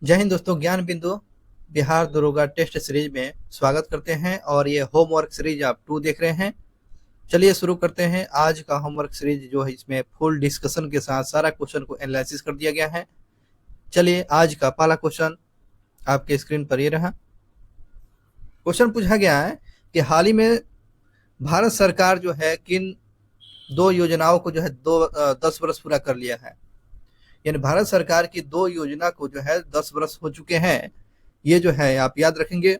जय हिंद दोस्तों। ज्ञान बिंदु बिहार दरोगा टेस्ट सीरीज में स्वागत करते हैं और ये होमवर्क सीरीज आप 2 देख रहे हैं। चलिए शुरू करते हैं आज का होमवर्क सीरीज जो है। इसमें फुल डिस्कशन के साथ सारा क्वेश्चन को एनालिसिस कर दिया गया है। चलिए आज का पहला क्वेश्चन आपके स्क्रीन पर ये रहा। क्वेश्चन पूछा गया है कि हाल ही में भारत सरकार जो है किन 2 योजनाओं को जो है 10 वर्ष पूरा कर लिया है। यानी भारत सरकार की 2 योजना को जो है 10 वर्ष हो चुके हैं। ये जो है आप याद रखेंगे।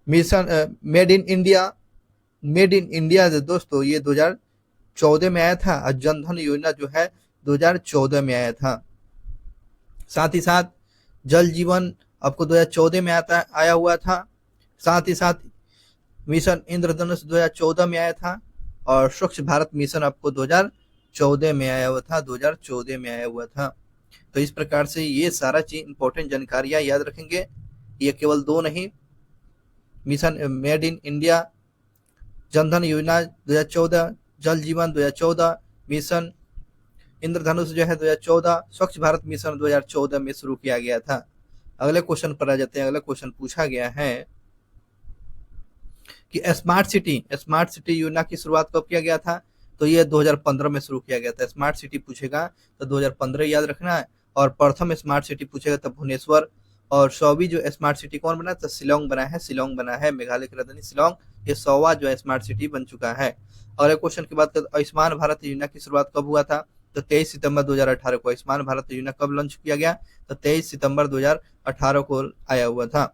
मिशन मेड इन इंडिया दोस्तों ये 2014 में आया था और जन धन योजना जो है 2014 में आया था। साथ ही साथ जल जीवन आपको 2014 में आया हुआ था। साथ ही साथ मिशन इंद्रधनुष 2014 में आया था और स्वच्छ भारत मिशन आपको 2014 में आया हुआ था। तो इस प्रकार से ये सारा चीज इंपॉर्टेंट जानकारियां याद रखेंगे। ये केवल 2 नहीं, mission made in India, Jan Dhan योजना 2014, जल जीवन 2014, मिशन इंद्रधनुष जो है 2014, स्वच्छ भारत मिशन 2014 में शुरू किया गया था। अगले क्वेश्चन पर आ जाते हैं। अगला क्वेश्चन पूछा गया है कि स्मार्ट सिटी योजना की शुरुआत कब किया गया था। तो ये 2015 में शुरू किया गया था। स्मार्ट सिटी पूछेगा तो 2015 याद रखना है। और प्रथम स्मार्ट सिटी पूछेगा तो भुवनेश्वर। और 100वीं जो स्मार्ट सिटी कौन बना तो शिलोंग बना है मेघालय की राजधानी शिलोंग। ये 100वां जो स्मार्ट सिटी बन चुका है। अगले क्वेश्चन की बात करें, आयुष्मान भारत योजना की शुरुआत कब हुआ था। तो 23 सितंबर 2018 को आयुष्मान भारत योजना कब लॉन्च किया गया। तो 23 सितंबर 2018 को आया हुआ था।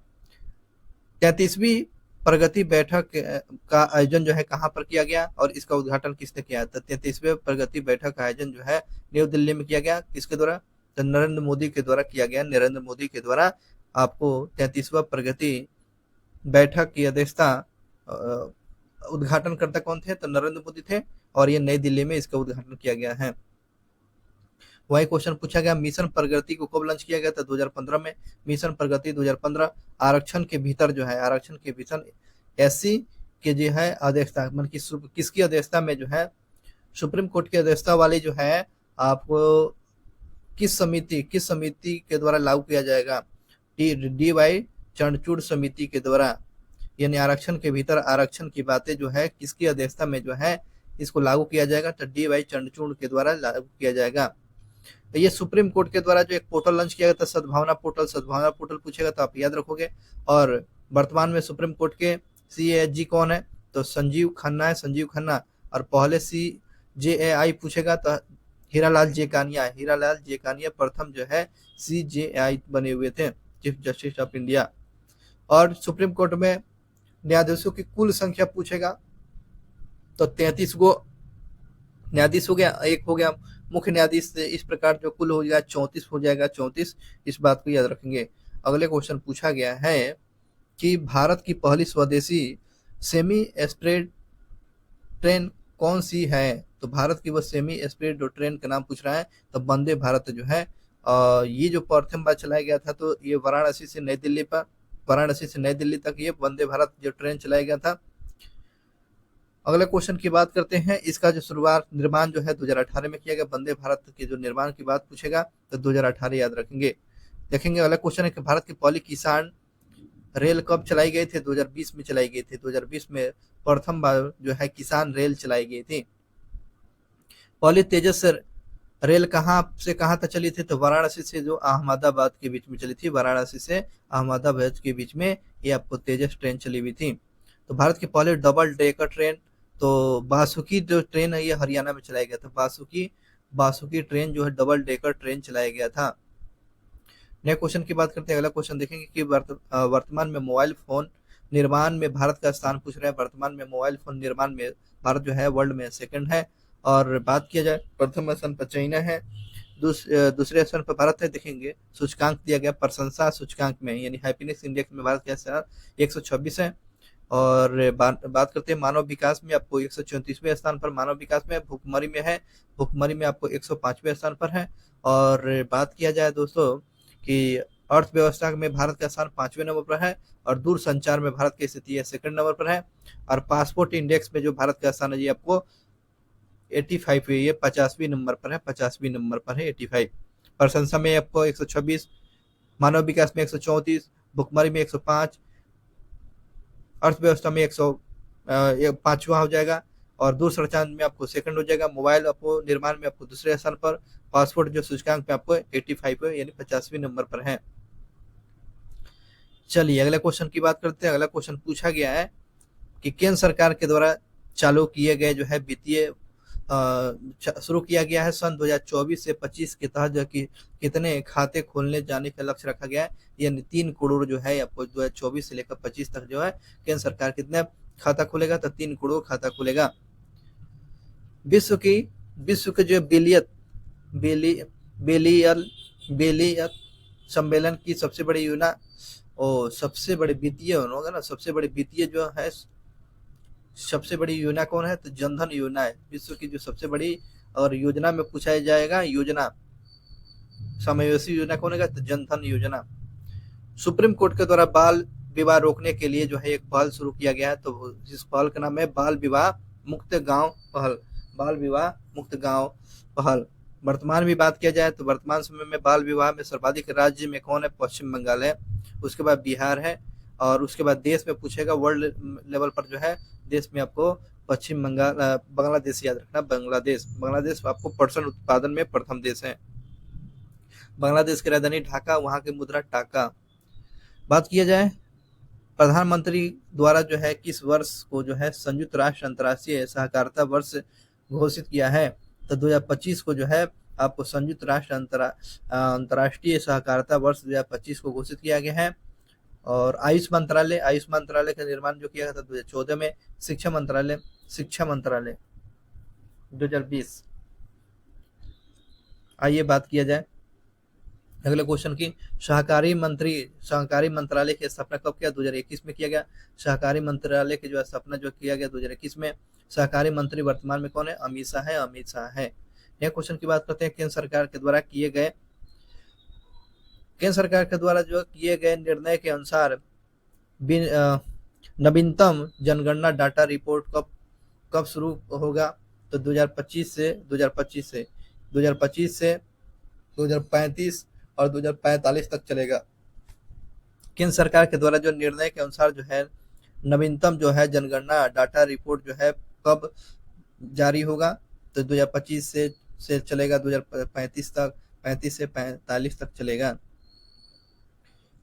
33वीं प्रगति बैठक का आयोजन जो है कहाँ पर किया गया और इसका उद्घाटन किसने किया। तो 33वें प्रगति बैठक का आयोजन जो है न्यू दिल्ली में किया गया। किसके द्वारा। तो नरेंद्र मोदी के द्वारा किया गया। नरेंद्र मोदी के द्वारा आपको 33वां प्रगति बैठक की अध्यक्षता उद्घाटनकर्ता कौन थे। तो नरेंद्र मोदी थे और ये नई दिल्ली में इसका उद्घाटन किया गया है। वही क्वेश्चन पूछा गया मिशन प्रगति को कब लॉन्च किया गया था। 2015 में मिशन प्रगति 2015। आरक्षण के भीतर एससी के जो है अध्यक्षता मतलब किसकी अध्यक्षता में जो है सुप्रीम कोर्ट की अध्यक्षता वाली जो है आपको किस समिति के द्वारा लागू किया जाएगा। डी वाई चंद्रचूड़ समिति के द्वारा। यानी आरक्षण के भीतर आरक्षण की बातें जो है किसकी अध्यक्षता में जो है इसको लागू किया जाएगा। तो डी वाई चंद्रचूड़ के द्वारा लागू किया जाएगा। तो ये सुप्रीम कोर्ट के द्वारा जो एक पोर्टल लॉन्च किया गया था सद्भावना पोर्टल पूछेगा तो आप याद रखोगे। और वर्तमान में सुप्रीम कोर्ट के CAG कौन है। तो संजीव खन्ना। और पहले CJAI पूछेगा तो हीरालाल जेकानिया प्रथम जो है CJAI बने हुए थे, चीफ जस्टिस ऑफ इंडिया। और सुप्रीम कोर्ट में न्यायाधीशों की कुल संख्या पूछेगा तो 33 गो न्यायाधीश हो गया। एक हो गया मुख्य न्यायाधीश से। इस प्रकार जो कुल हो जाएगा 34 हो जाएगा। 34 इस बात को याद रखेंगे। अगले क्वेश्चन पूछा गया है कि भारत की पहली स्वदेशी सेमी स्पीड ट्रेन कौन सी है। तो भारत की वह सेमी स्पीड ट्रेन का नाम पूछ रहा है। तो वंदे भारत जो है ये जो प्रथम बार चलाया गया था तो ये वाराणसी से नई दिल्ली तक ये वंदे भारत जो ट्रेन चलाया गया था। अगले क्वेश्चन की बात करते हैं। इसका जो शुरुआत निर्माण जो है 2018 में किया गया। वंदे भारत के जो निर्माण की बात पूछेगा तो 2018 याद रखेंगे। देखेंगे अगला क्वेश्चन है कि भारत की पहली किसान रेल कब चलाई गई थी। 2020 में चलाई गई थी। 2020 में प्रथम बार जो है किसान रेल चलाई गई थी। पहली तेजस रेल कहाँ से कहाँ तक चली थी। तो वाराणसी से जो अहमदाबाद के बीच में चली थी। वाराणसी से अहमदाबाद के बीच में ये आपको तेजस ट्रेन चली हुई थी। तो भारत की पहले डबल डेकर ट्रेन तो बासुकी जो ट्रेन है ये हरियाणा में चलाया गया था। बासुकी ट्रेन जो है डबल डेकर ट्रेन चलाया गया था। नए क्वेश्चन की बात करते हैं। अगला क्वेश्चन देखेंगे कि वर्तमान में मोबाइल फोन निर्माण में भारत का स्थान पूछ रहे हैं। वर्तमान में मोबाइल फोन निर्माण में भारत जो है वर्ल्ड में सेकंड है। और बात किया जाए प्रथम स्थान पर चाइना है। दूसरे स्थान पर भारत है। देखेंगे सूचकांक दिया गया प्रशंसा सूचकांक में यानी हैप्पीनेस इंडेक्स में भारत का स्थान 126 है। और बात करते हैं मानव विकास में आपको 134वें स्थान पर मानव विकास में भुखमरी में है। भुखमरी में आपको 105वें स्थान पर है। और बात किया जाए दोस्तों कि अर्थव्यवस्था में भारत का स्थान 5वें नंबर पर है। और दूर संचार में भारत की स्थिति है सेकंड नंबर पर है। और पासपोर्ट इंडेक्स में जो भारत का स्थान है जी आपको 85 है। ये 50वीं नंबर पर है 85 प्रशंसा में आपको 126, मानव विकास में 134, भुखमरी में 105, अर्थव्यवस्था में 105वां हो जाएगा, और दूरसंचार में आपको सेकंड हो जाएगा, मोबाइल आपको निर्माण में आपको दूसरे स्थान पर, पासपोर्ट जो सूचकांक पे आपको 85 है, यानी 50वें नंबर पर है। चलिए अगले क्वेश्चन की बात करते हैं। अगला क्वेश्चन पूछा गया है कि केंद्र सरकार के द्वारा चालू किए गए जो है वित्तीय शुरू किया गया है सन 2024 से 25 के तहत जो कि कितने खाते खोलने जाने का लक्ष्य रखा गया है, यानी 3 करोड़ जो है आपको 2024 से लेकर 25 तक जो है केंद्र सरकार कितने खाता खोलेगा, तो 3 करोड़ खाता खोलेगा। विश्व के जो बेलियल सम्मेलन की सबसे बड़ी योजना और सबसे बड़े वित्तीय होगा ना, सबसे बड़ी वित्तीय जो है सबसे बड़ी योजना कौन है, तो जनधन योजना है। विश्व की जो सबसे बड़ी और योजना में पूछा जाएगा, योजना समावेशी योजना कौन है, तो जनधन योजना। सुप्रीम कोर्ट के द्वारा बाल विवाह रोकने के लिए जो है एक पहल शुरू किया गया है, तो इस पहल का नाम है बाल विवाह मुक्त गांव पहल। बाल विवाह मुक्त गांव पहल। वर्तमान में बात किया जाए तो वर्तमान समय में बाल विवाह में सर्वाधिक राज्य में कौन है, पश्चिम बंगाल है, उसके बाद बिहार है, और उसके बाद देश में पूछेगा वर्ल्ड लेवल पर जो है देश में आपको पश्चिम बंगाल, बांग्लादेश याद रखना, बांग्लादेश आपको पर्सन उत्पादन में प्रथम देश है। बांग्लादेश की राजधानी ढाका, वहां की मुद्रा टाका। बात किया जाए प्रधानमंत्री द्वारा जो है किस वर्ष को जो है संयुक्त राष्ट्र अंतर्राष्ट्रीय सहकारिता वर्ष घोषित किया है, तो 2025 को जो है आपको संयुक्त राष्ट्र अंतर्राष्ट्रीय सहकारिता वर्ष 2025 को घोषित किया गया है। और आयुष मंत्रालय का निर्माण जो किया गया था 2014 में। शिक्षा मंत्रालय 2020। आइए बात किया जाए अगले क्वेश्चन की। सहकारी मंत्रालय की स्थापना कब किया, 2021 में किया गया। सहकारी मंत्रालय की जो स्थापना जो किया गया 2021 में। सहकारी मंत्री वर्तमान में कौन है, अमित शाह है। यह क्वेश्चन की बात करते हैं। केंद्र सरकार के द्वारा जो किए गए निर्णय के अनुसार नवीनतम जनगणना डाटा रिपोर्ट कब शुरू होगा, तो 2025 से 2035 और 2045 तक चलेगा। केंद्र सरकार के द्वारा जो निर्णय के अनुसार जो है नवीनतम जो है जनगणना डाटा रिपोर्ट जो है कब जारी होगा, तो 2025 से चलेगा 2035 तक, 35 से 45 तक चलेगा।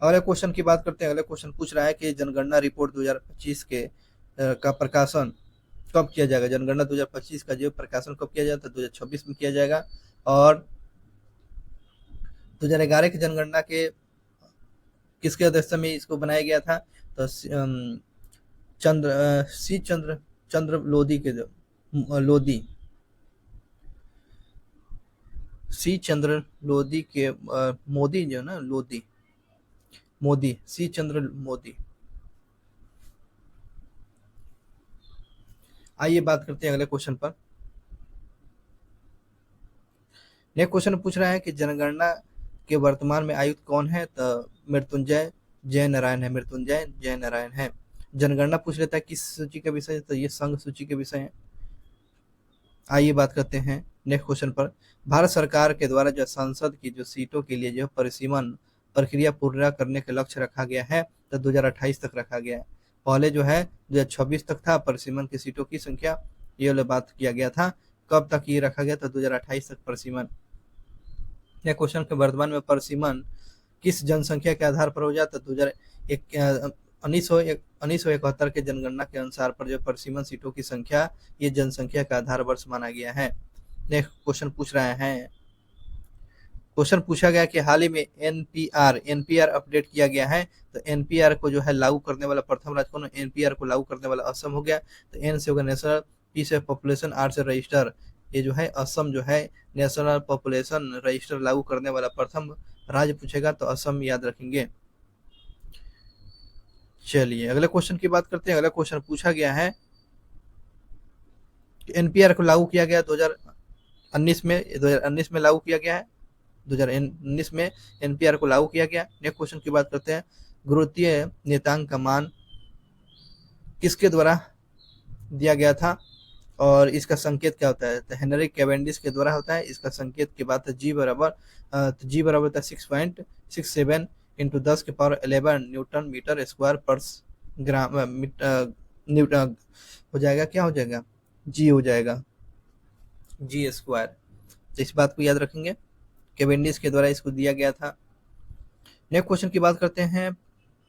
अगले क्वेश्चन की बात करते हैं। अगले क्वेश्चन पूछ रहा है कि जनगणना रिपोर्ट 2025 का प्रकाशन कब किया जाएगा। जनगणना 2025 का जो प्रकाशन कब किया जाएगा, तो 2026 में किया जाएगा। और 2011 की जनगणना के किसके अध्यक्षता में इसको बनाया गया था, तो चंद्र लोधी के मोदी जो ना मोदी। आइए बात करते हैं अगले क्वेश्चन पर। नेक्स्ट क्वेश्चन पूछ रहा है कि जनगणना के वर्तमान में आयुक्त कौन है, तो मृत्युंजय जयनारायण है। जनगणना पूछ लेता है किस सूची के विषय, तो ये संघ सूची के विषय है। आइए बात करते हैं नेक्स्ट क्वेश्चन पर। भारत सरकार के द्वारा जो संसद की जो सीटों के लिए जो परिसीमन प्रक्रिया पूरा करने का लक्ष्य रखा गया है, तो 2028 तक रखा गया है। पहले जो है 2026 तक था परिसीमन की सीटों की संख्या, ये वाला बात किया गया था। कब तक ये रखा गया, तो 2028 तक परिसीमन। यह क्वेश्चन के वर्तमान में परिसीमन किस जनसंख्या के आधार पर हो जाता, तो 1971 के जनगणना के अनुसार पर जो परिसीमन सीटों की संख्या ये जनसंख्या का आधार वर्ष माना गया है। नेक्स्ट क्वेश्चन पूछ रहे हैं। क्वेश्चन पूछा गया कि हाल ही में एनपीआर अपडेट किया गया है, तो एनपीआर को जो है लागू करने वाला प्रथम राज्य कौन है, एनपीआर को लागू करने वाला असम हो गया। तो एन से होगा नेशनल, पी से पॉपुलेशन, आर से रजिस्टर, ये जो है असम जो है नेशनल पॉपुलेशन रजिस्टर लागू करने वाला प्रथम राज्य पूछेगा, तो असम याद रखेंगे। चलिए अगले क्वेश्चन की बात करते हैं। अगला क्वेश्चन पूछा गया है कि एनपीआर को लागू किया गया 2019 में लागू किया गया है। 2019 में एनपीआर को लागू किया गया। नेक्स्ट क्वेश्चन की बात करते हैं। गुरुत्वीय नियतांक का मान किसके द्वारा दिया गया था, और इसका संकेत क्या होता है, तो हेनरी कैवेंडिश के द्वारा होता है। इसका संकेत की बात है जी बराबर, तो जी बराबर होता है 6.67 इंटू 10 के पावर 11 न्यूटन मीटर स्क्वायर पर ग्राम न्यूटन हो जाएगा, क्या हो जाएगा, जी हो जाएगा, जी स्क्वायर। तो इस बात को याद रखेंगे, कैवेंडिश के द्वारा इसको दिया गया था। नेक्स्ट क्वेश्चन की बात करते हैं,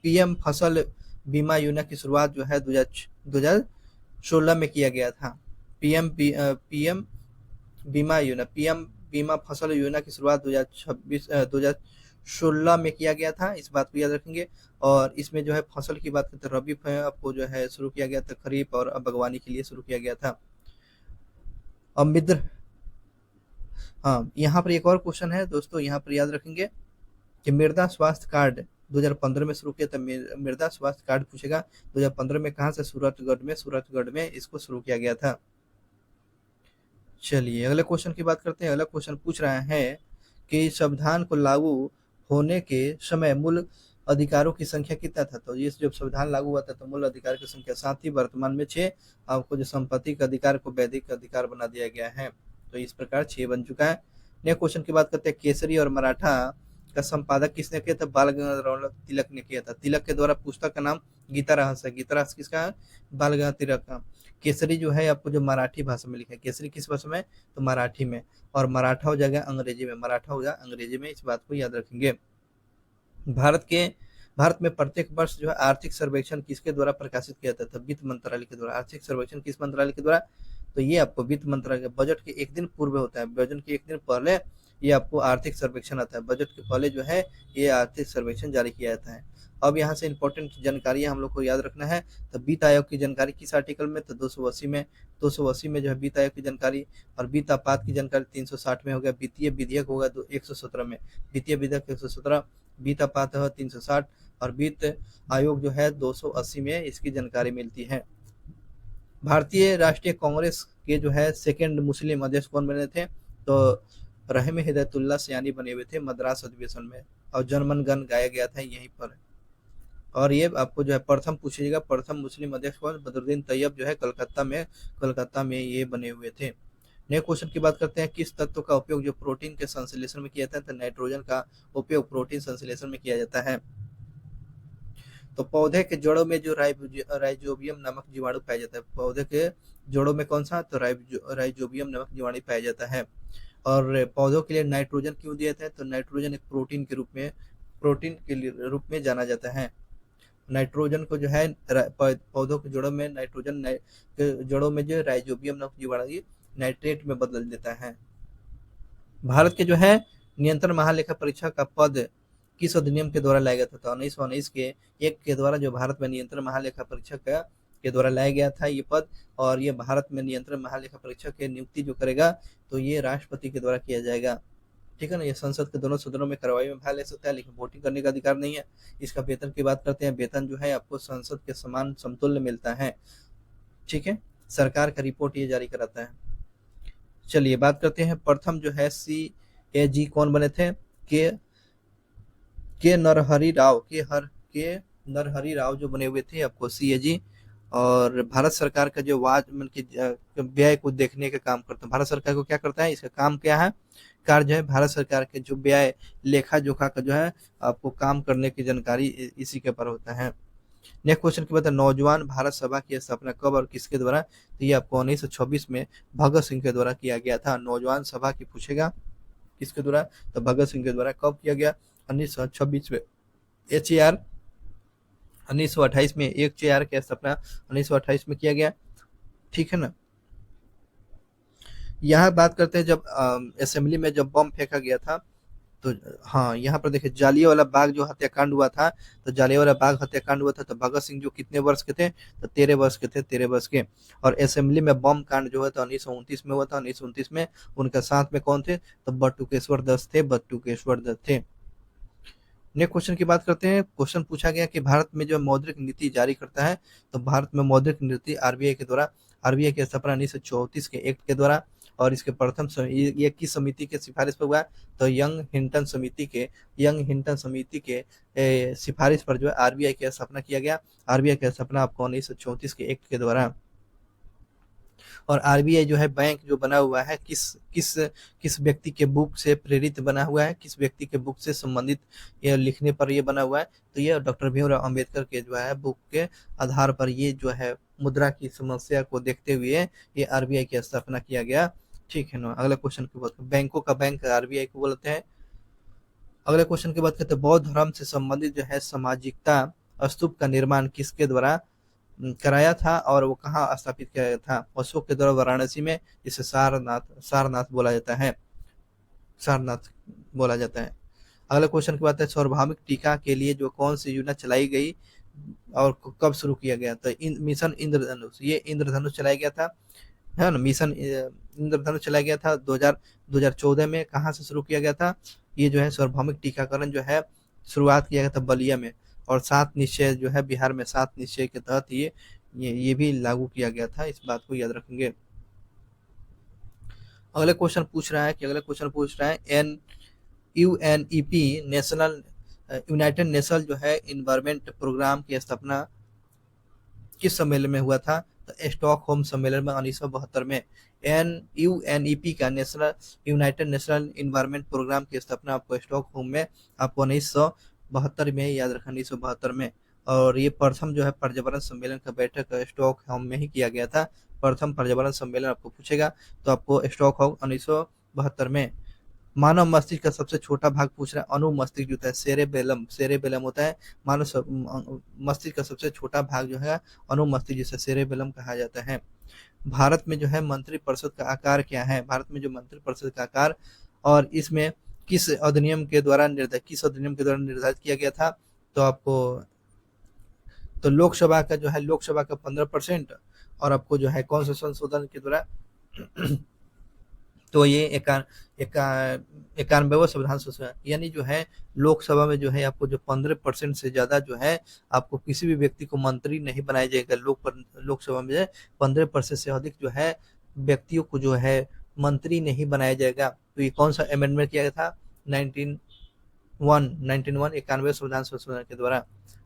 पीएम फसल बीमा योजना की शुरुआत जो है 2016 में किया गया था। पीएम बीमा योजना, पीएम बीमा फसल योजना की शुरुआत 2016 में किया गया था, इस बात को याद रखेंगे। और इसमें जो है फसल की बात करते हैं, रबी आपको जो है शुरू किया गया था, खरीफ और बागवानी के लिए शुरू किया गया था। अब मित्र, हाँ यहाँ पर एक और क्वेश्चन है दोस्तों, यहाँ पर याद रखेंगे कि मृदा स्वास्थ्य कार्ड 2015 में शुरू किया था। मृदा स्वास्थ्य कार्ड पूछेगा 2015 में कहाँ से, सूरतगढ़ में इसको शुरू किया गया था। चलिए अगले क्वेश्चन की बात करते हैं। अगला क्वेश्चन पूछ रहा है कि संविधान को लागू होने के समय मूल अधिकारों की संख्या कितना था। तो ये जब संविधान लागू हुआ था तो मूल अधिकार की संख्या 7 थी, वर्तमान में 6। आपको जो संपत्ति का अधिकार को वैधिक अधिकार बना दिया गया है, तो इस प्रकार 6 बन चुका है। नेक्स्ट क्वेश्चन की बात करते हैं, केसरी और मराठा का संपादक किसने किया था, बाल गंगाधर तिलक ने किया था। तिलक के द्वारा पुस्तक का नाम गीता रहस्य है। गीता रहस्य किसका है, बाल गंगाधर तिलक का। केसरी जो है आपको जो मराठी भाषा में लिखा है, केसरी किस भाषा में, तो मराठी में, और मराठा हो जाएगा अंग्रेजी में, मराठा हो जाएगा अंग्रेजी में, इस बात को याद रखेंगे। भारत में प्रत्येक वर्ष जो है आर्थिक सर्वेक्षण किसके द्वारा प्रकाशित किया जाता है, वित्त मंत्रालय के द्वारा। आर्थिक सर्वेक्षण किस मंत्रालय के द्वारा, तो ये आपको वित्त मंत्रालय, बजट के एक दिन पूर्व होता है, बजट के एक दिन पहले ये आपको आर्थिक सर्वेक्षण आता है। बजट के पहले जो है ये आर्थिक सर्वेक्षण जारी किया जाता है। अब यहाँ से इंपॉर्टेंट जानकारी हम लोग को याद रखना है। तो वित्त आयोग की जानकारी किस आर्टिकल में, तो 280 में, 280 में जो है वित्त आयोग की जानकारी। और वित्त आपात की जानकारी 360 में हो गया। वित्तीय विधेयक होगा 117 में, वित्तीय विधेयक 117, वित्त आपात है 360, और वित्त आयोग जो है 280 में इसकी जानकारी मिलती है। भारतीय राष्ट्रीय कांग्रेस के जो है सेकंड मुस्लिम अध्यक्ष कौन बने थे, तो रहम हिदायतुल्लाह सयानी बने हुए थे मद्रास अधिवेशन में, और जनगण मन गाया गया था यहीं पर। और ये आपको जो है प्रथम पूछिएगा, प्रथम मुस्लिम अध्यक्ष कौन, बदरुद्दीन तैयब जो है कलकत्ता में ये बने हुए थे। नेक्स्ट क्वेश्चन की बात करते हैं, किस तत्व का उपयोग जो प्रोटीन के संश्लेषण में किया जाता है, तो नाइट्रोजन का उपयोग प्रोटीन संश्लेषण में किया जाता है। तो पौधे के जड़ों में जो राइजोबियम नामक जीवाणु पाया जाता है, पौधे के जड़ों में कौन सा, तो राइजोबियम नामक जीवाणु पाया जाता है। और पौधों के लिए नाइट्रोजन क्यों दिया जाता है, तो नाइट्रोजन एक प्रोटीन के रूप में जाना जाता है। नाइट्रोजन को जो है पौधों के जड़ों में नाइट्रोजन के जड़ों में जो राइजोबियम नामक जीवाणु नाइट्रेट में बदल देता है। भारत के जो है नियंत्रण महालेखा परीक्षक का पद किस अधिनियम के द्वारा लाया गया था, तो 1919 के एक के द्वारा जो भारत में नियंत्रण महालेखा परीक्षक के द्वारा लाया गया था ये पद। और ये भारत में नियंत्रण महालेखा परीक्षक की नियुक्ति जो करेगा तो ये राष्ट्रपति के द्वारा किया जाएगा, ठीक है ना। ये संसद के दोनों सदनों में कार्रवाई में भाग ले सकता है, लेकिन वोटिंग करने का अधिकार नहीं है। इसका वेतन की बात करते हैं, वेतन जो है आपको संसद के समान समतुल्य मिलता है, ठीक है। सरकार का रिपोर्ट ये जारी कराता है। चलिए बात करते हैं, प्रथम जो है CAG कौन बने थे, के नरहरि राव जो बने हुए थे आपको CAG। और भारत सरकार का जो व्यय को देखने का काम करता है, भारत सरकार को क्या करता है, इसका काम क्या है, कार्य है भारत सरकार के जो व्यय लेखा जोखा का जो है आपको काम करने की जानकारी इसी के पर होता है। नेक्स्ट क्वेश्चन की बात है, नौजवान भारत सभा की स्थापना कब और किसके द्वारा, तो ये आपको 1926 में भगत सिंह के द्वारा किया गया था। नौजवान सभा की पूछेगा किसके द्वारा, तो भगत सिंह के द्वारा। कब किया गया, 1926 में। HAR 1928 में, HAR की स्थापना 1928 में किया गया, ठीक है ना। यहाँ बात करते हैं जब असेंबली में जब बम फेंका गया था, तो हाँ यहाँ पर देखिए जालियांवाला बाग जो हत्याकांड हुआ था, तो जालियांवाला बाग हत्याकांड हुआ था, तो भगत सिंह जो कितने वर्ष के थे, तो 13 वर्ष के थे, 13 वर्ष के। और असेंबली में बम कांड जो है तो 1929 में हुआ था। 1929 में उनका साथ में कौन थे, तो बटुकेश्वर दत्त थे। नेक्स्ट क्वेश्चन की बात करते हैं। क्वेश्चन पूछा गया कि भारत में जो मौद्रिक नीति जारी करता है, तो भारत में मौद्रिक नीति RBI के द्वारा, RBI की स्थापना 1934 के एक्ट के द्वारा। और इसके प्रथम ये किस समिति के सिफारिश पर हुआ, तो यंग हिंटन समिति के सिफारिश पर जो है RBI की स्थापना किया गया। RBI की स्थापना आपको 1934 के एक्ट के द्वारा। और आरबीआई जो है बैंक जो बना हुआ है किस किस व्यक्ति के बुक से प्रेरित बना हुआ है, किस व्यक्ति के बुक से संबंधित ये लिखने पर ये बना हुआ है, तो ये डॉक्टर भीमराव अंबेडकर के जो है बुक के आधार पर ये जो है मुद्रा की समस्या को देखते हुए ये आरबीआई की स्थापना किया गया। ठीक है ना। अगले क्वेश्चन की बात, बैंकों का बैंक आरबीआई को बोलते हैं। अगले क्वेश्चन की बात करते हैं, बौद्ध धर्म से संबंधित जो है सामाजिकता स्तूप का निर्माण किसके द्वारा कराया था और वो कहाँ स्थापित किया गया था? अशोक के द्वारा वाराणसी में, जिसे सारनाथ सारनाथ बोला जाता है, सारनाथ बोला जाता है। अगले क्वेश्चन की बात है, सार्वभौमिक टीका के लिए जो कौन सी योजना चलाई गई और कब शुरू किया गया? तो मिशन इंद्रधनुष, ये इंद्रधनुष चलाया गया था, है ना। मिशन इंद्रधनुष चलाया गया था 2014 में। कहाँ से शुरू किया गया था? ये जो है सार्वभौमिक टीकाकरण जो है शुरुआत किया गया था बलिया में, और 7 निश्चय जो है बिहार में 7 निश्चय के तहत ये भी लागू किया गया था। इस बात को याद रखेंगे। अगले क्वेश्चन पूछ रहा है N UNEP national united national जो है इन्वायरमेंट प्रोग्राम की स्थापना किस सम्मेलन में हुआ था? तो स्टॉकहोम सम्मेलन में 1972 में। यूएनईपी का national united national environment programme की स्थापना आपको स्टॉकहोम में आपको 1972 में याद रखना, 1972 में। और ये प्रथम जो है पर्यावरण सम्मेलन का बैठक स्टॉकहोम में ही किया गया था। प्रथम पर्यावरण सम्मेलन आपको पूछेगा तो आपको स्टॉकहोम 1972 में। मानव मस्तिष्क का सबसे छोटा भाग पूछ रहा है, अनु मस्तिष्क जो होता है सेरेबेलम, सेरेबेलम होता है मानव मस्तिष्क का सबसे छोटा भाग जो है अनु मस्तिष्क, जिसे सेरेबेलम कहा जाता है। भारत में जो है मंत्रिपरिषद का आकार क्या है? भारत में जो मंत्रिपरिषद का आकार, और इसमें किस अधिनियम के द्वारा निर्धारित किया गया था? तो आपको तो लोकसभा का जो है लोकसभा का 15%, और आपको जो है कौन सा संशोधन के द्वारा तो ये 91वां संविधान संशोधन, यानी जो है लोकसभा में जो है आपको जो 15% से ज्यादा जो है आपको किसी भी व्यक्ति को मंत्री नहीं बनाया जाएगा। लोकसभा में 15% से अधिक जो है व्यक्तियों को जो है मंत्री नहीं बनाया जाएगा। तो ये कौन सा अमेंडमेंट किया गया था? 1991 91वें संविधान संशोधन के द्वारा।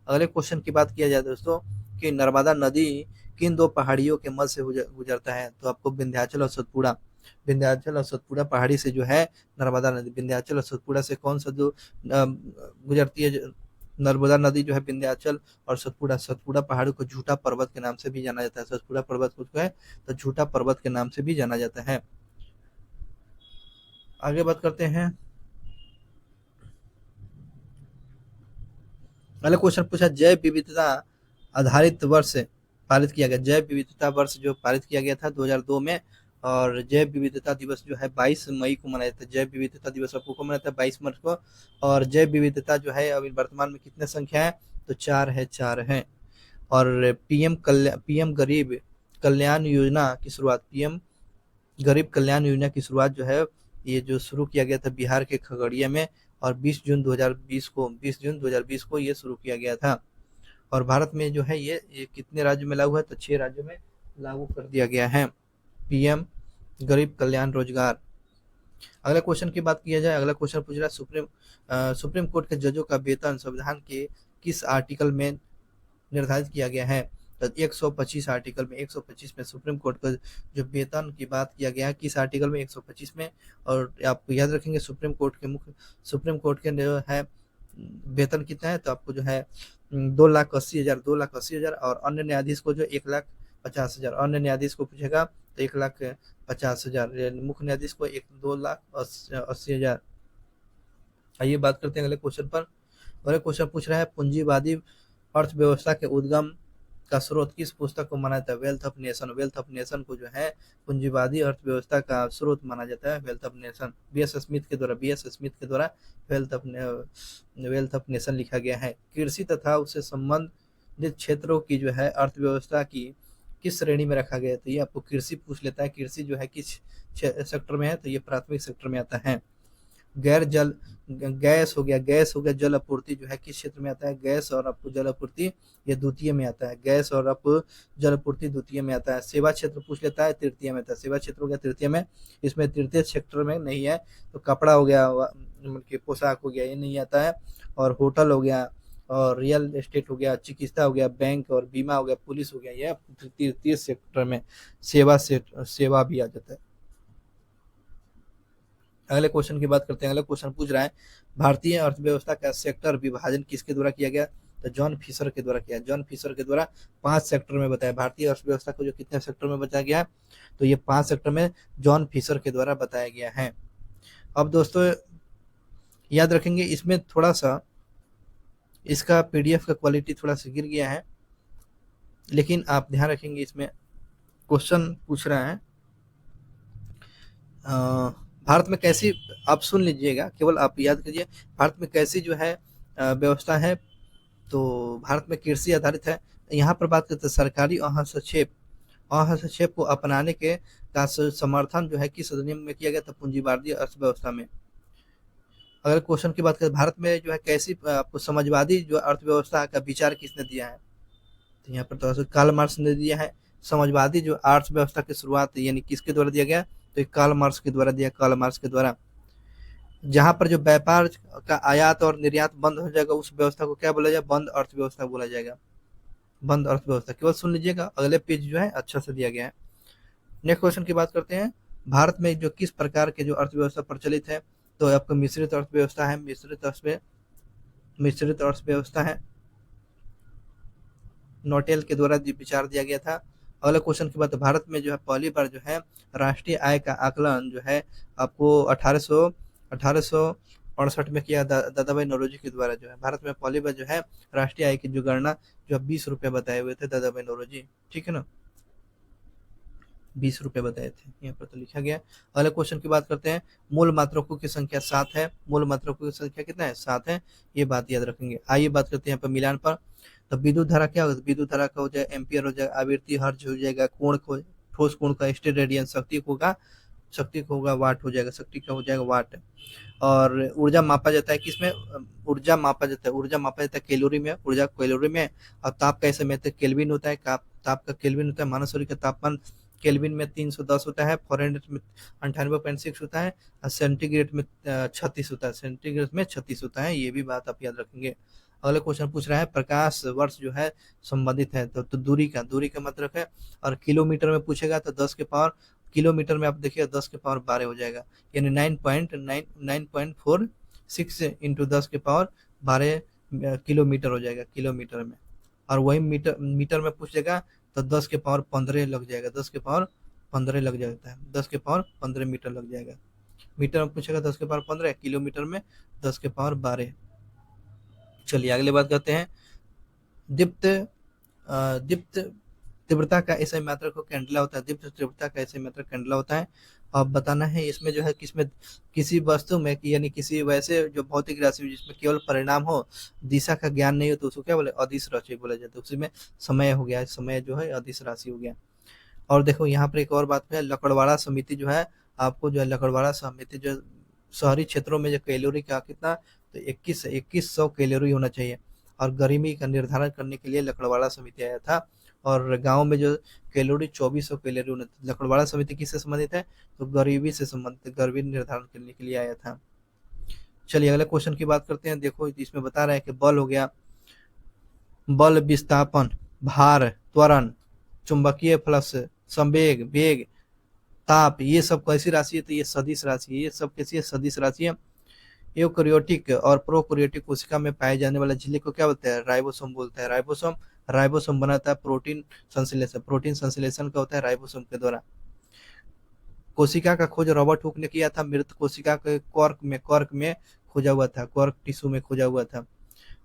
अगले क्वेश्चन की बात किया जाए दोस्तों कि नर्मदा नदी किन 2 पहाड़ियों के मध्य से गुजरता है? तो आपको विंध्याचल और सतपुड़ा पहाड़ी से जो है नर्मदा नदी, विंध्याचल और सतपुड़ा से कौन सा जो गुजरती है? नर्मदा नदी जो है विंध्याचल और सतपुड़ा पहाड़ी को झूठा पर्वत के नाम से भी जाना जाता है। सतपुड़ा पर्वत को है तो झूठा पर्वत के नाम से भी जाना जाता है। आगे बात करते हैं। अगला क्वेश्चन पूछा, जैव विविधता आधारित वर्ष पारित किया गया। जैव विविधता वर्ष जो पारित किया गया था 2002 में, और जैव विविधता दिवस जो है 22 मई को मनाया जाता है। जैव विविधता दिवस आपको कब मनाता है? 22 मार्च को। और जैव विविधता जो है अभी वर्तमान में कितने संख्या है? तो 4 है। और पीएम गरीब कल्याण योजना की शुरुआत, पीएम गरीब कल्याण योजना की शुरुआत जो है ये जो शुरू किया गया था बिहार के खगड़िया में, और 20 जून 2020 को ये शुरू किया गया था। और भारत में जो है ये कितने राज्यों में लागू है? तो 6 राज्यों में लागू कर दिया गया है पीएम गरीब कल्याण रोजगार। अगला क्वेश्चन की बात किया जाए। अगला क्वेश्चन पूछ रहा है, सुप्रीम कोर्ट के जजों का वेतन संविधान के किस आर्टिकल में निर्धारित किया गया है? तो 125 आर्टिकल में, 125 में सुप्रीम कोर्ट का जो वेतन की बात किया गया है किस आर्टिकल में? 125 में। और आप याद रखेंगे सुप्रीम कोर्ट के जो है वेतन कितना है? तो आपको जो है 2,80,000 और अन्य न्यायाधीश को जो 1,50,000, अन्य न्यायाधीश को पूछेगा तो 1,50,000, मुख्य न्यायाधीश को 2,80,000। आइए बात करते हैं अगले क्वेश्चन पर। अगले क्वेश्चन पूछ रहा है, पूंजीवादी अर्थव्यवस्था के उद्गम का स्रोत किस पुस्तक को माना जाता है? Wealth of nation. Wealth of nation को जो है पूंजीवादी अर्थव्यवस्था का स्रोत माना जाता है, wealth of nation. BS Smith के द्वारा वेल्थ ऑफ नेशन लिखा गया है। कृषि तथा उससे संबंधित क्षेत्रों की जो है अर्थव्यवस्था की किस श्रेणी में रखा गया है? तो ये आपको कृषि पूछ लेता है। कृषि जो है किस सेक्टर में है? तो ये प्राथमिक सेक्टर में आता है। गैस हो गया जल आपूर्ति जो है किस क्षेत्र में आता है? गैस और आपको जल आपूर्ति ये द्वितीय में आता है। गैस और आप जल आपूर्ति द्वितीय में आता है। सेवा क्षेत्र पूछ लेता है, तृतीय में आता है। सेवा क्षेत्र हो गया तृतीय में, इसमें तृतीय सेक्टर में नहीं है। तो कपड़ा हो गया, पोशाक हो गया, ये नहीं आता है। और होटल हो गया, और रियल एस्टेट हो गया, चिकित्सा हो गया, बैंक और बीमा हो गया, पुलिस हो गया, यह तृतीय सेक्टर में सेवा भी आ जाता है। अगले क्वेश्चन की बात करते हैं। अगला क्वेश्चन पूछ रहा है भारतीय अर्थव्यवस्था का सेक्टर विभाजन किसके द्वारा किया गया? तो जॉन फिशर के द्वारा किया। जॉन फिशर के द्वारा 5 सेक्टर में बताया। भारतीय अर्थव्यवस्था को जो कितने सेक्टर में बताया गया है, तो ये 5 सेक्टर में जॉन फिशर के द्वारा बताया गया है। अब दोस्तों याद रखेंगे, इसमें थोड़ा सा इसका पीडीएफ का क्वालिटी थोड़ा सा गिर गया है, लेकिन आप ध्यान रखेंगे इसमें क्वेश्चन पूछ रहा है भारत में कैसी, आप सुन लीजिएगा, केवल आप याद कीजिए, भारत में कैसी जो है व्यवस्था है, तो भारत में कृषि आधारित है। यहाँ पर बात करते हैं सरकारी हस्तक्षेप को अपनाने के का समर्थन जो है किस अधिनियम में किया गया था? पूंजीवादी अर्थव्यवस्था में। अगर क्वेश्चन की बात करें भारत में जो है कैसी आपको समाजवादी जो अर्थव्यवस्था का विचार किसने दिया है? तो यहाँ पर तो कार्ल मार्क्स ने दिया है। समाजवादी जो अर्थव्यवस्था की शुरुआत यानी किसके द्वारा दिया गया? तो ये कार्ल मार्क्स के द्वारा दिया, कार्ल मार्क्स के द्वारा। जहां पर जो व्यापार का आयात और निर्यात बंद हो जाएगा उस व्यवस्था को क्या बोला जाएगा? बंद अर्थव्यवस्था बोला जाएगा। बंद अर्थव्यवस्था, केवल सुन लीजिएगा, अगले पेज जो है अच्छा से दिया गया है। नेक्स्ट क्वेश्चन की बात करते हैं। भारत में जो किस प्रकार के जो अर्थव्यवस्था प्रचलित है? तो आपको मिश्रित अर्थव्यवस्था है। मिश्रित अर्थव्यवस्था है, नोटेल के द्वारा विचार दिया गया था। अगला क्वेश्चन की बात, भारत में जो है पहली बार जो है राष्ट्रीय आय का आकलन जो है आपको 1868 में किया दादाभाई नौरोजी के द्वारा। जो है भारत में पहली बार जो है राष्ट्रीय आय की जो गणना जो 20 रुपए बताए हुए थे दादाभाई नौरोजी, ठीक है ना, 20 रुपए बताए थे, यहाँ पर तो लिखा गया। अगले क्वेश्चन की बात करते हैं। मूल मात्रकों की संख्या 7 है। मूल मात्रकों की संख्या कितना है? 7 है, ये बात याद रखेंगे। आइए बात करते हैं यहाँ पर मिलान पर। तो विद्युत धारा क्या होगा? विद्युत धारा का हो जाएगा एम्पियर हो जाएगा, आवृत्ति हर्ट्ज हो जाएगा, कोण को ठोस कोण का स्टेट रेडियन, शक्ति को होगा वाट हो जाएगा, शक्ति का हो जाएगा वाट। और ऊर्जा मापा जाता है किसमें? ऊर्जा मापा जाता है कैलोरी में, ऊर्जा कैलोरी में। और ताप कैसे में? केल्विन होता है, ताप का केल्विन होता है। मानव शरीर का तापमान केल्विन में 310 होता है, फॉरेनहाइट में 98.6 होता है, और सेंटीग्रेड में 36 होता है, सेंटीग्रेड में 36 होता है, ये भी बात आप याद रखेंगे। अगला क्वेश्चन पूछ रहा है प्रकाश वर्ष जो है संबंधित है, तो दूरी का मतलब है, और किलोमीटर में पूछेगा तो 10 के पावर, किलोमीटर में आप देखिए 10 के पावर 12 हो जाएगा, यानी 9.46 इंटू 10 के पावर 12 किलोमीटर हो जाएगा किलोमीटर में। और वही मीटर में पूछेगा तो 10 के पावर 15 लग जाएगा, 10 के पावर 15 लग जाता है, 10 के पावर 15 मीटर लग जाएगा। मीटर में पूछेगा 10 के पावर 15, किलोमीटर में 10 के पावर 12। चलिए अगले बात करते हैं। दीप्त तीव्रता का ऐसा मात्रक कैंडला होता है। दीप्त तीव्रता का ऐसा मात्रक कैंडला होता है। अब बताना है इसमें जो है किसमें, किसी वस्तु में यानी किसी वैसे जो भौतिक राशि जिसमें केवल परिणाम हो, दिशा का ज्ञान नहीं हो, तो उसको क्या बोले? अदिश राशि बोला जाता है। उसी में समय हो गया, समय जो है अदिश राशि हो गया। और देखो यहाँ पर एक और बात है, लकड़वाड़ा समिति जो है आपको जो है लकड़वाड़ा समिति जो शहरी क्षेत्रों में जो कैलोरी का कितना, तो 2100 कैलोरी होना चाहिए। और गर्मी का निर्धारण करने के लिए लकड़वाड़ा समिति आया था। और गांव में जो कैलोरी 2400 कैलोरी होना। लकड़वाड़ा समिति किससे संबंधित है? तो गरीबी से संबंधित, गरीबी निर्धारण करने के लिए आया था। चलिए अगले क्वेश्चन की बात करते हैं। देखो इसमें बता रहा है कि बल हो गया, बल, विस्थापन, भार, त्वरण, चुंबकीय फ्लक्स, संवेग, वेग, ताप, ये सब कैसी राशि है? तो ये सदिश राशि है। ये सब कैसी है? सदिश राशि है। यूकैरियोटिक और प्रोकैरियोटिक कोशिका में पाए जाने वाला झिल्ली को क्या बोलते हैं? राइबोसोम बोलते हैं। राइबोसोम बनाता है प्रोटीन संश्लेषण का होता है राइबोसोम के द्वारा। कोशिका का खोज रॉबर्ट हुक ने किया था। मृत कोशिका के कॉर्क में खोजा हुआ था, कॉर्क टिश्यू में खोजा हुआ था।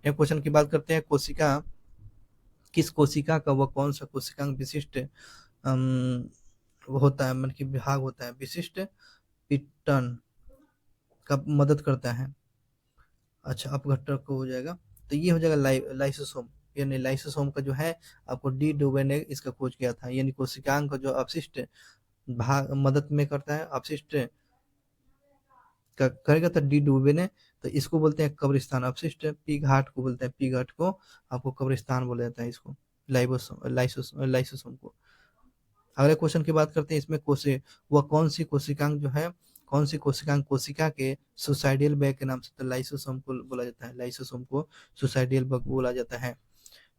एक क्वेश्चन की बात करते हैं। कोशिका, किस कोशिका का वह कौन सा कोशिकांग विशिष्ट होता है, मतलब कि भाग होता है, विशिष्ट पिटन का मदद करता है? अच्छा, अपघटक को हो जाएगा, तो ये हो जाएगा लाइसोसोम। यानी लाइसोसोम का जो है आपको डी डुबे ने इसका खोज किया था। यानी कोशिकांग का जो अपशिष्ट भाग मदद में करता है, अपशिष्ट करेगा तो डी डुबे ने, तो इसको बोलते हैं कब्रिस्तान। अपशिष्ट पी घाट को बोलते हैं, पी घाट को आपको कब्रिस्तान बोला जाता है इसको, लाइसोसोम को। अगले क्वेश्चन की बात करते हैं। इसमें वह कौन सी कोशिकांग जो है कौन सी कोशिकांग कोशिका के सुसाइडियल बैग के नाम से, तो लाइसोसोम को बोला जाता है, लाइसोसोम को सुसाइडियल बैग बोला जाता है।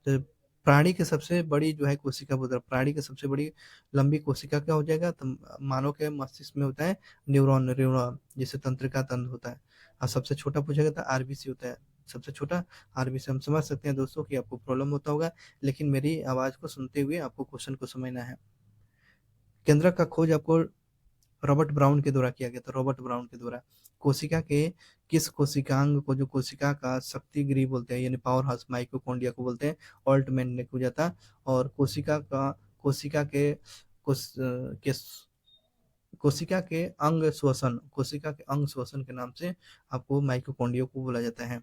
तो प्राणी की सबसे बड़ी जो है कोशिका बोलते हैं, प्राणी की सबसे बड़ी लंबी कोशिका क्या हो जाएगा, तो मानव के मस्तिष्क में होता है न्यूरॉन, न्यूरॉन जिसे तंत्रिका तंत्र होता है। और सबसे छोटा पूछा गया था आरबीसी होता है, सबसे छोटा आरबीसी। हम समझ सकते हैं दोस्तों कि आपको प्रॉब्लम होता होगा, लेकिन मेरी आवाज को सुनते हुए आपको क्वेश्चन को समझना है। केंद्रक का खोज आपको रॉबर्ट ब्राउन के द्वारा किया गया था, रॉबर्ट ब्राउन के द्वारा। कोशिका के किस कोशिकांग को, जो कोशिका का शक्ति गृह बोलते हैं यानी पावर हाउस, माइटोकॉन्ड्रिया को बोलते हैं, ऑल्टमैन ने खोजा था। और कोशिका के कोश, के कोशिका के अंग श्वसन के नाम से आपको माइटोकॉन्ड्रिया को बोला जाता है।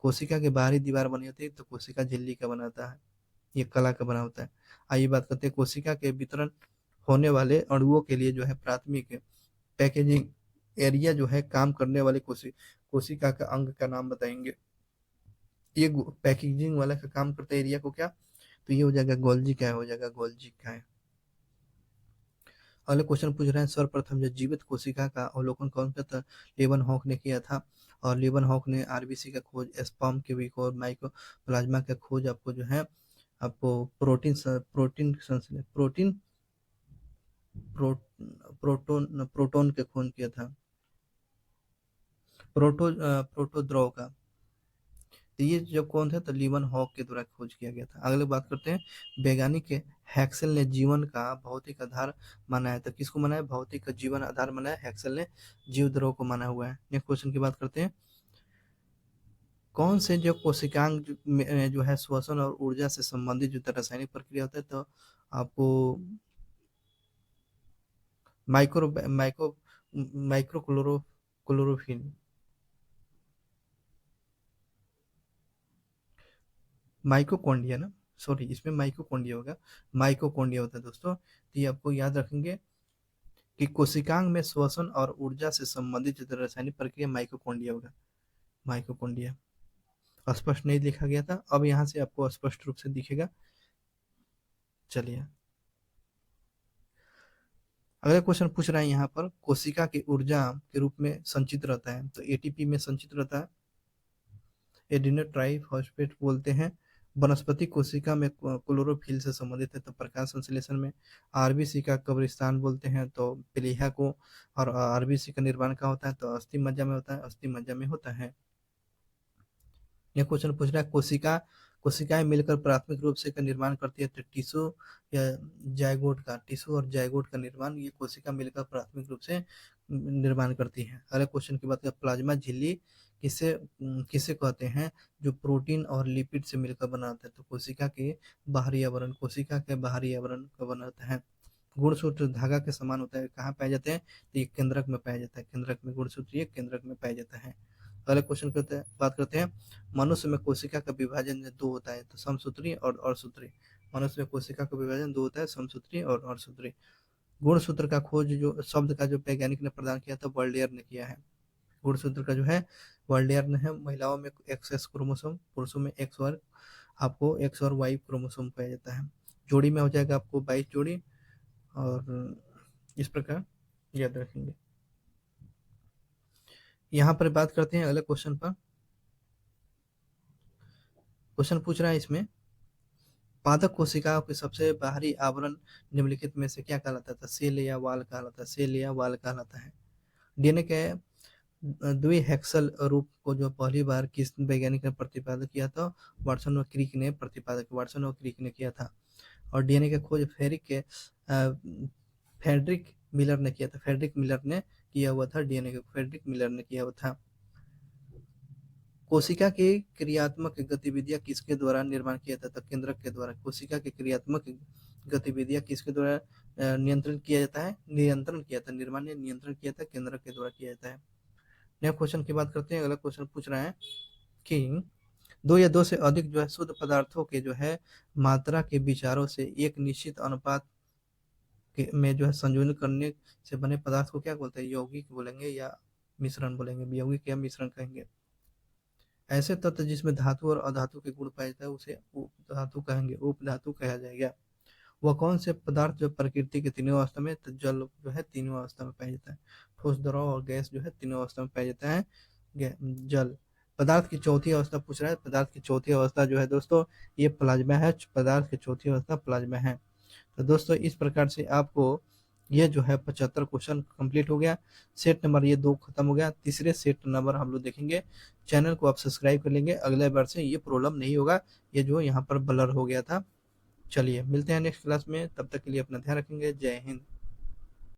कोशिका के बाहरी दीवार बनी होती है तो कोशिका झिल्ली का बना होता है, ये कला का बना होता है। आइए बात करते हैं कोशिका के वितरण होने वाले अणुओं के लिए जो है प्राथमिक पैकेजिंग एरिया जो है काम करने वाले कोशिका का अंग का नाम बताएंगे। ये पैकेजिंग वाला का काम करता है एरिया को क्या, तो ये हो जाएगा गोल्जी, क्या हो जाएगा गोल्जी का है। अगले क्वेश्चन पूछ रहे हैं, सर्वप्रथम जो जीवित कोशिका का अवलोकन कौन सा था, लेवन हॉक ने किया था। और लेवन हॉक ने आरबीसी का खोज, स्पर्म के भी खोज, माइक्रोप्लाज्मा का खोज आपको जो है आपको प्रोटीन प्रोटोन के खोज किया था, प्रोटोद्रव का। तो ये जब कौन थे, तो लीवन हॉक के द्वारा खोज किया गया था। अगले बात करते हैं, वैज्ञानिक हैक्सेल ने जीवन का भौतिक आधार माना है, तो किसको माना है, भौतिक जीवन आधार माना है, हैक्सेल ने जीव द्रव को माना हुआ है। नेक्स्ट क्वेश्चन की बात करते हैं, कौन से जो कोशिकांग जो है श्वसन और ऊर्जा से संबंधित जो रासायनिक प्रक्रिया होता है, तो आपको माइक्रो माइक्रो माइक्रो क्लोरोफिन माइकोकॉन्ड्रिया ना, सॉरी इसमें माइकोकॉन्ड्रिया होगा, माइकोकॉन्ड्रिया होता है दोस्तों। तो ये आपको याद रखेंगे कि कोशिकांग में श्वसन और ऊर्जा से संबंधित जो रासायनिक प्रक्रिया माइकोकॉन्ड्रिया होगा, माइकोकॉन्ड्रिया। स्पष्ट नहीं लिखा गया था, अब यहाँ से आपको स्पष्ट रूप से दिखेगा। चलिए अगला क्वेश्चन पूछ रहा है यहाँ पर, कोशिका की ऊर्जा के रूप में संचित रहता है, तो एटीपी में संचित रहता है, एडिनो ट्राइफॉस्फेट बोलते हैं। वनस्पति कोशिका में क्लोरोफिल से संबंधित है, तो प्रकाश संश्लेषण में। आरबीसी का कब्रिस्तान बोलते हैं तो प्लीहा को। और आरबीसी का निर्माण कहाँ होता है, तो अस्थि मज्जा में होता है, अस्थि मज्जा में होता है। यह क्वेश्चन पूछ रहा है, कोशिकाएं मिलकर प्राथमिक रूप से का निर्माण करती है, तो टिश्यू या जायगोट का, टिश्यू और जायगोट का निर्माण ये कोशिका मिलकर प्राथमिक रूप से निर्माण करती है। अगले क्वेश्चन की बात करें, प्लाज्मा झिल्ली किसे किसे कहते हैं, जो प्रोटीन और लिपिड से मिलकर बनाता है, तो कोशिका के बाहरी आवरण, कोशिका के बाहरी आवरण का बनाता है। गुणसूत्र धागा के समान होता है, कहाँ पाए जाते हैं, तो ये केंद्रक में पाया जाता है, केंद्रक में गुणसूत्र ये केंद्रक में पाया जाता है। अगले क्वेश्चन करते हैं, बात करते हैं, मनुष्य में कोशिका का विभाजन दो होता है, तो समसूत्री और अर्धसूत्री। मनुष्य में कोशिका का विभाजन दो होता है, समसूत्री और अर्धसूत्री। गुणसूत्र का खोज जो शब्द का जो वैज्ञानिक ने प्रदान किया था, वर्ल्डेयर ने किया है। गुणसूत्र का जो है वर्ल्डेयर ने है। महिलाओं में एक्स क्रोमोसोम, पुरुषों में एक्स और आपको एक्स और वाई क्रोमोसोम पाया जाता है। जोड़ी में हो जाएगा आपको 22 जोड़ी, और इस प्रकार याद रखेंगे। यहाँ पर बात करते हैं अगले क्वेश्चन पर। क्वेश्चन पूछ रहा है इसमें, पादप कोशिकाओं के सबसे बाहरी आवरण निम्नलिखित में से क्या कहलाता है, सेल या वाल कहलाता है, सेल या वाल कहलाता है। डीएनए के द्विहेक्सल रूप को जो पहली बार किस वैज्ञानिक ने प्रतिपादित किया था, वाटसन और क्रिक ने किया था। और डीएनए के खोज फेडरिक मिलर ने किया था, फेडरिक मिलर ने किया हुआ था, डीएनए को फेडरिक मिलर ने किया हुआ था। कोशिका की क्रियात्मक गतिविधियां किसके द्वारा निर्माण किया जाता है, केंद्रक के द्वारा। कोशिका की क्रियात्मक गतिविधियां किसके द्वारा नियंत्रण किया जाता है, निर्माण ने नियंत्रण किया था, केंद्रक के द्वारा किया जाता है। नेक्स्ट क्वेश्चन की बात करते हैं। अगला क्वेश्चन पूछ रहा है कि दो या दो से अधिक जो है शुद्ध पदार्थों के जो है मात्रा के विचारों से एक निश्चित अनुपात में जो है संयोजन करने से बने पदार्थ को क्या बोलते हैं, यौगिक बोलेंगे या मिश्रण बोलेंगे, यौगिक या मिश्रण कहेंगे। ऐसे तत्व जिसमें धातु और अधातु के गुण पाए जाते हैं उसे उपधातु कहेंगे, उपधातु कहा जाएगा। वह कौन से पदार्थ जो प्रकृति के तीनों अवस्था में, तो जल जो है तीनों अवस्था में पाया जाता है, ठोस, द्रव और गैस जो है तीनों अवस्था में पाया जाता है। जल। पदार्थ की चौथी अवस्था पूछ रहा है, पदार्थ की चौथी अवस्था जो है दोस्तों ये प्लाज्मा है, पदार्थ की चौथी अवस्था प्लाज्मा है। तो दोस्तों इस प्रकार से आपको ये जो है 75 क्वेश्चन कंप्लीट हो गया। सेट नंबर ये 2 खत्म हो गया, तीसरे सेट नंबर हम लोग देखेंगे। चैनल को आप सब्सक्राइब कर लेंगे, अगले बार से ये प्रॉब्लम नहीं होगा, ये जो यहाँ पर ब्लर हो गया था। चलिए मिलते हैं नेक्स्ट क्लास में, तब तक के लिए अपना ध्यान रखेंगे। जय हिंद।